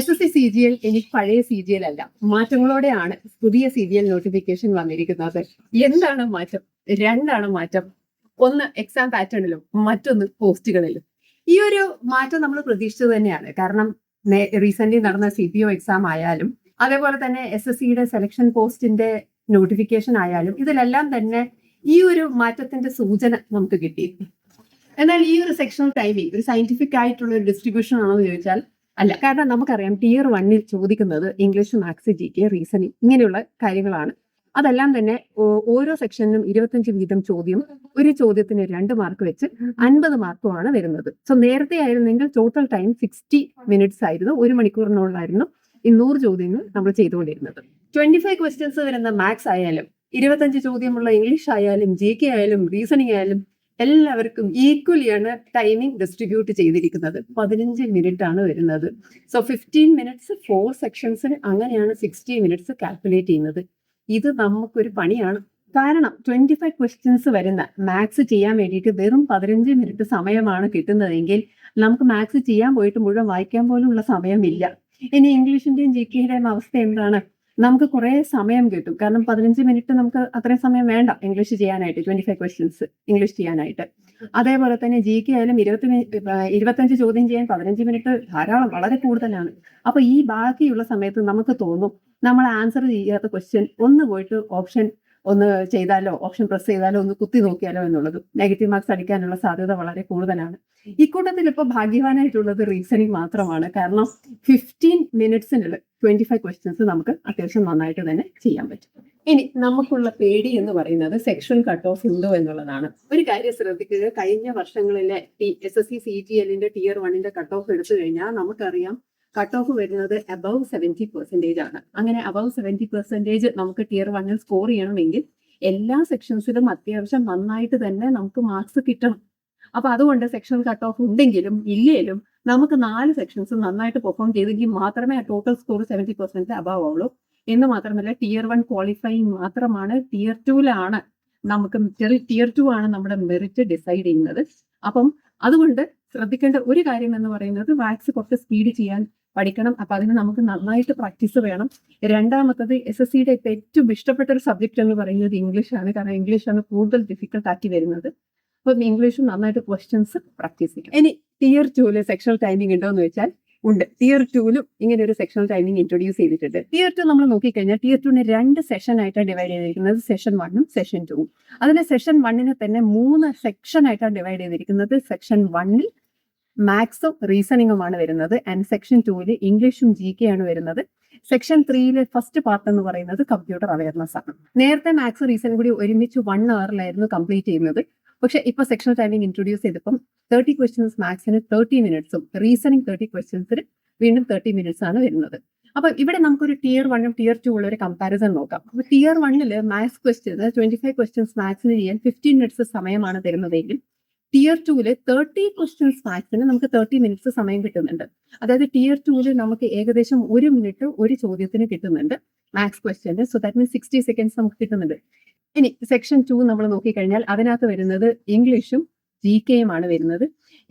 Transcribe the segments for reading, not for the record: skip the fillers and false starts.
SSC CGL ഇനി പഴയ CGL അല്ല, മാറ്റങ്ങളോടെയാണ് പുതിയ CGL നോട്ടിഫിക്കേഷൻ വന്നിരിക്കുന്നത്. എന്താണ് മാറ്റം? രണ്ടാണ് മാറ്റം. ഒന്ന് എക്സാം പാറ്റേണിലും മറ്റൊന്ന് പോസ്റ്റുകളിലും. ഈ ഒരു മാറ്റം നമ്മൾ പ്രതീക്ഷിച്ചത് തന്നെയാണ്. കാരണം റീസെന്റ് നടന്ന CPO എക്സാം ആയാലും അതേപോലെ തന്നെ SSCയുടെ സെലക്ഷൻ പോസ്റ്റിന്റെ നോട്ടിഫിക്കേഷൻ ആയാലും ഇതിലെല്ലാം തന്നെ ഈ ഒരു മാറ്റത്തിന്റെ സൂചന നമുക്ക് കിട്ടി. എന്നാൽ ഈ ഒരു സെക്ഷണൽ ടൈമിംഗ് ഒരു സയന്റിഫിക് ആയിട്ടുള്ള ഒരു ഡിസ്ട്രിബ്യൂഷൻ ആണോ എന്ന് ചോദിച്ചാൽ അല്ല. കാരണം നമുക്കറിയാം Tier 1 ചോദിക്കുന്നത് ഇംഗ്ലീഷ്, മാത്സ്, GK, റീസണിങ് ഇങ്ങനെയുള്ള കാര്യങ്ങളാണ്. അതെല്ലാം തന്നെ ഓരോ സെക്ഷനിലും 25 വീതം ചോദ്യം, ഒരു ചോദ്യത്തിന് 2 മാർക്ക് വെച്ച് 50 മാർക്കുമാണ് വരുന്നത്. സോ നേരത്തെ ആയിരുന്നെങ്കിൽ ടോട്ടൽ ടൈം 60 മിനിറ്റ്സ് ആയിരുന്നു, 1 മണിക്കൂറിനുള്ളായിരുന്നു ഈ 100 ചോദ്യങ്ങൾ നമ്മൾ ചെയ്തുകൊണ്ടിരുന്നത്. 25 ക്വസ്റ്റ്യൻസ് വരുന്ന മാത്സ് ആയാലും 25 ചോദ്യമുള്ള ഇംഗ്ലീഷ് ആയാലും GK ആയാലും റീസണിങ് ആയാലും എല്ലാവർക്കും ഈക്വലിയാണ് ടൈമിംഗ് ഡിസ്ട്രിബ്യൂട്ട് ചെയ്തിരിക്കുന്നത്. 15 മിനിറ്റ് ആണ് വരുന്നത്. സോ 15 മിനിറ്റ്സ് 4 സെക്ഷൻസിന്, അങ്ങനെയാണ് 60 മിനിറ്റ്സ് കാൽക്കുലേറ്റ് ചെയ്യുന്നത്. ഇത് നമുക്കൊരു പണിയാണ്. കാരണം 25 ക്വസ്റ്റ്യൻസ് വരുന്ന മാത്സ് ചെയ്യാൻ വേണ്ടിയിട്ട് വെറും 15 മിനിറ്റ് സമയമാണ് കിട്ടുന്നതെങ്കിൽ നമുക്ക് മാത്സ് ചെയ്യാൻ പോയിട്ട് മുഴുവൻ വായിക്കാൻ പോലും ഉള്ള സമയമില്ല. ഇനി ഇംഗ്ലീഷിന്റെയും GKയുടെയും അവസ്ഥ എന്താണ്? നമുക്ക് കുറെ സമയം കിട്ടും. കാരണം 15 മിനിറ്റ് നമുക്ക് അത്രയും സമയം വേണ്ട ഇംഗ്ലീഷ് ചെയ്യാനായിട്ട്, 25 ക്വസ്റ്റ്യൻസ് ഇംഗ്ലീഷ് ചെയ്യാനായിട്ട്. അതേപോലെ തന്നെ GK ആയാലും 25 ചോദ്യം ചെയ്യാൻ 15 മിനിറ്റ് ധാരാളം, വളരെ കൂടുതലാണ്. അപ്പൊ ഈ ബാക്കിയുള്ള സമയത്ത് നമുക്ക് തോന്നും നമ്മൾ ആൻസർ ചെയ്യാത്ത ക്വസ്റ്റ്യൻ ഒന്ന് പോയിട്ട് ഓപ്ഷൻ ഒന്ന് ചെയ്താലോ, ഓപ്ഷൻ പ്രസ് ചെയ്താലോ, ഒന്ന് കുത്തി നോക്കിയാലോ എന്നുള്ളത്. നെഗറ്റീവ് മാർക്സ് അടിക്കാനുള്ള സാധ്യത വളരെ കൂടുതലാണ്. ഇക്കൂട്ടത്തിൽ ഇപ്പോൾ ഭാഗ്യവാനായിട്ടുള്ളത് റീസണിങ് മാത്രമാണ്. കാരണം 15 മിനിറ്റ്സിനുള്ള 25 ക്വസ്റ്റ്യൻസ് നമുക്ക് അത്യാവശ്യം നന്നായിട്ട് തന്നെ ചെയ്യാൻ പറ്റും. ഇനി നമുക്കുള്ള പേടി എന്ന് പറയുന്നത് സെക്ഷൻ കട്ട് ഓഫ് ഉണ്ടോ എന്നുള്ളതാണ്. ഒരു കാര്യം ശ്രദ്ധിക്കുക, കഴിഞ്ഞ വർഷങ്ങളിലെ SSC CGLന്റെ Tier 1ന്റെ കട്ട് ഓഫ് എടുത്തു കഴിഞ്ഞാൽ നമുക്കറിയാം കട്ട് ഓഫ് വരുന്നത് അബവ് 70% ആണ്. അങ്ങനെ അബവ് 70% നമുക്ക് Tier 1ൽ സ്കോർ ചെയ്യണമെങ്കിൽ എല്ലാ സെക്ഷൻസിലും അത്യാവശ്യം നന്നായിട്ട് തന്നെ നമുക്ക് മാർക്സ് കിട്ടണം. അപ്പൊ അതുകൊണ്ട് സെക്ഷൻ കട്ട് ഓഫ് ഉണ്ടെങ്കിലും ഇല്ലേലും നമുക്ക് 4 സെക്ഷൻസ് നന്നായിട്ട് പെർഫോം ചെയ്തെങ്കിൽ മാത്രമേ ആ ടോട്ടൽ സ്കോർ 70% അബവ് ആവുള്ളൂ. എന്ന് മാത്രമല്ല Tier 1 ക്വാളിഫൈങ് മാത്രമാണ്. Tier 2ലാണ് നമുക്ക് Tier 2 ആണ് നമ്മുടെ മെറിറ്റ് ഡിസൈഡ് ചെയ്യുന്നത്. അപ്പം അതുകൊണ്ട് ശ്രദ്ധിക്കേണ്ട ഒരു കാര്യം എന്ന് പറയുന്നത് മാത്സ് കുറച്ച് സ്പീഡ് ചെയ്യാൻ പഠിക്കണം. അപ്പൊ അതിന് നമുക്ക് നന്നായിട്ട് പ്രാക്ടീസ് വേണം. രണ്ടാമത്തത് SSCയുടെ ഇപ്പൊ ഏറ്റവും ഇഷ്ടപ്പെട്ട ഒരു സബ്ജക്ട് എന്ന് പറയുന്നത് ഇംഗ്ലീഷാണ്. കാരണം ഇംഗ്ലീഷാണ് കൂടുതൽ ഡിഫിക്കൽട്ട് ആക്കി വരുന്നത്. അപ്പൊ ഇംഗ്ലീഷും നന്നായിട്ട് ക്വസ്റ്റ്യൻസ് പ്രാക്ടീസ് ചെയ്യും. ഇനി Tier 2 സെക്ഷണൽ ടൈമിംഗ് ഉണ്ടോ എന്ന് വെച്ചാൽ ഉണ്ട്. Tier 2ലും ഇങ്ങനെ ഒരു സെക്ഷണൽ ടൈമിംഗ് ഇൻട്രൊഡ്യൂസ് ചെയ്തിട്ടുണ്ട്. Tier 2 നമ്മൾ നോക്കിക്കഴിഞ്ഞാൽ Tier 2നെ 2 സെഷൻ ആയിട്ടാണ് ഡിവൈഡ് ചെയ്തിരിക്കുന്നത്. സെഷൻ 1ഉം സെഷൻ 2ഉം. അതിന് സെഷൻ 1നെ തന്നെ 3 സെക്ഷൻ ആയിട്ടാണ് ഡിവൈഡ് ചെയ്തിരിക്കുന്നത്. സെക്ഷൻ 1ൽ മാത്സും റീസണിങ്ങുമാണ് വരുന്നത്. ആൻഡ് സെക്ഷൻ 2ൽ ഇംഗ്ലീഷും GK ആണ് വരുന്നത്. സെക്ഷൻ 3ലെ ഫസ്റ്റ് പാർട്ട് എന്ന് പറയുന്നത് കമ്പ്യൂട്ടർ അവയർനെസ് ആണ്. നേരത്തെ മാത്സ് റീസണിങ് കൂടി ഒരുമിച്ച് 1 അവറിലായിരുന്നു കംപ്ലീറ്റ് ചെയ്യുന്നത്. പക്ഷെ ഇപ്പൊ സെക്ഷണൽ ടൈമിംഗ് ഇൻട്രൊഡ്യൂസ് ചെയ്തപ്പം 30 ക്വസ്റ്റ്യൻസ് മാത്സിന് 30 മിനിറ്റ്സും റീസണിങ് 30 ക്വസ്റ്റ്യൻസിന് വീണ്ടും 30 മിനിറ്റ്സ് ആണ് വരുന്നത്. അപ്പൊ ഇവിടെ നമുക്കൊരു Tier 1ഉം Tier 2 ഉള്ള ഒരു കമ്പാരിസൺ നോക്കാം. അപ്പൊ Tier 1ല് മാത്സ് ക്വസ്റ്റ്യൻ 25 ക്വസ്റ്റ്യൻസ് മാത്സിന് ചെയ്യാൻ 15 മിനിറ്റ്സ് സമയമാണ് തരുന്നതെങ്കിൽ Tier 2ല് 30 ക്വസ്റ്റ്യൻസ് മാത്സിന് നമുക്ക് 30 മിനിറ്റ്സ് സമയം കിട്ടുന്നുണ്ട്. അതായത് Tier 2ല് നമുക്ക് ഏകദേശം 1 മിനിറ്റ് ഒരു ചോദ്യത്തിന് കിട്ടുന്നുണ്ട് maths question. So that means 60 seconds നമുക്ക് കിട്ടുന്നുണ്ട്. ഇനി സെക്ഷൻ 2 നമ്മൾ നോക്കിക്കഴിഞ്ഞാൽ അതിനകത്ത് വരുന്നത് ഇംഗ്ലീഷും GKയും ആണ് വരുന്നത്.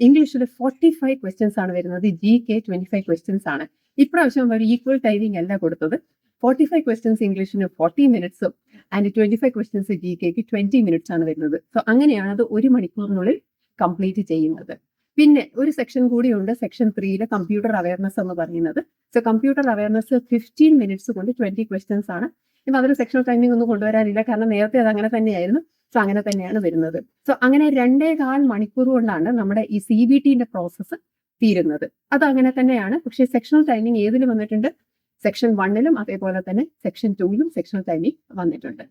ഇംഗ്ലീഷിൽ 45 ക്വസ്റ്റ്യൻസ് ആണ് വരുന്നത്, GK 25 ക്വസ്റ്റ്യൻസ് ആണ്. ഇപ്രാവശ്യം ഒരു ഈക്വൽ ടൈമിംഗ് അല്ല കൊടുത്തത്. 45 ക്വസ്റ്റ്യൻസ് ഇംഗ്ലീഷിന് 40 മിനിറ്റ്സും ആൻഡ് 25 ക്വസ്റ്റ്യൻസ് GKക്ക് 20 മിനിറ്റ്സ് ആണ് വരുന്നത്. സോ അങ്ങനെയാണ് അത് 1 മണിക്കൂറിനുള്ളിൽ കംപ്ലീറ്റ് ചെയ്യുന്നത്. പിന്നെ ഒരു സെക്ഷൻ കൂടിയുണ്ട് സെക്ഷൻ 3ലെ കമ്പ്യൂട്ടർ അവയർനെസ് എന്ന് പറയുന്നത്. സോ കമ്പ്യൂട്ടർ അവയർനെസ് 15 മിനിറ്റ്സ് കൊണ്ട് 20 ക്വസ്റ്റ്യൻസ് ആണ്. ഇപ്പൊ അതിൽ സെക്ഷണൽ ടൈമിംഗ് ഒന്നും കൊണ്ടുവരാനില്ല, കാരണം നേരത്തെ അത് അങ്ങനെ തന്നെയായിരുന്നു. സോ അങ്ങനെ തന്നെയാണ് വരുന്നത്. സോ അങ്ങനെ 2.25 മണിക്കൂർ കൊണ്ടാണ് നമ്മുടെ ഈ CBTന്റെ പ്രോസസ്സ് തീരുന്നത്. അത് അങ്ങനെ തന്നെയാണ്. പക്ഷേ സെക്ഷണൽ ടൈമിംഗ് ഏതിൽ വന്നിട്ടുണ്ട്? സെക്ഷൻ 1ലും അതേപോലെ തന്നെ സെക്ഷൻ 2ലും സെക്ഷണൽ ടൈമിംഗ് വന്നിട്ടുണ്ട്.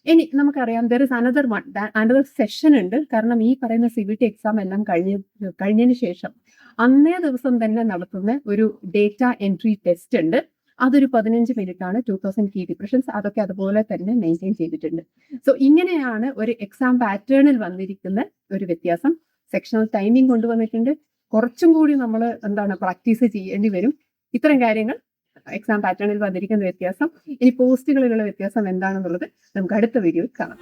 ഇനി നമുക്കറിയാം ദർ ഇസ് അനദർ സെഷൻ ഉണ്ട്. കാരണം ഈ പറയുന്ന CBT എക്സാം എല്ലാം കഴിഞ്ഞതിന് ശേഷം അന്നേ ദിവസം തന്നെ നടത്തുന്ന ഒരു ഡേറ്റ എൻട്രി ടെസ്റ്റ് ഉണ്ട്. അതൊരു 15 മിനിറ്റ് ആണ്. 2000 കീ ഡിപ്രഷൻസ് അതൊക്കെ അതുപോലെ തന്നെ മെയിൻറ്റെയിൻ ചെയ്തിട്ടുണ്ട്. സോ ഇങ്ങനെയാണ് ഒരു എക്സാം പാറ്റേണിൽ വന്നിരിക്കുന്ന ഒരു വ്യത്യാസം. സെക്ഷണൽ ടൈമിംഗ് കൊണ്ടുവന്നിട്ടുണ്ട്. കുറച്ചും കൂടി നമ്മൾ പ്രാക്ടീസ് ചെയ്യേണ്ടി വരും. ഇത്തരം കാര്യങ്ങൾ എക്സാം പാറ്റേണിൽ വന്നിരിക്കുന്ന വ്യത്യാസം. ഇനി പോസ്റ്റുകളിലുള്ള വ്യത്യാസം എന്താണെന്നുള്ളത് നമുക്ക് അടുത്ത വീഡിയോയിൽ കാണാം.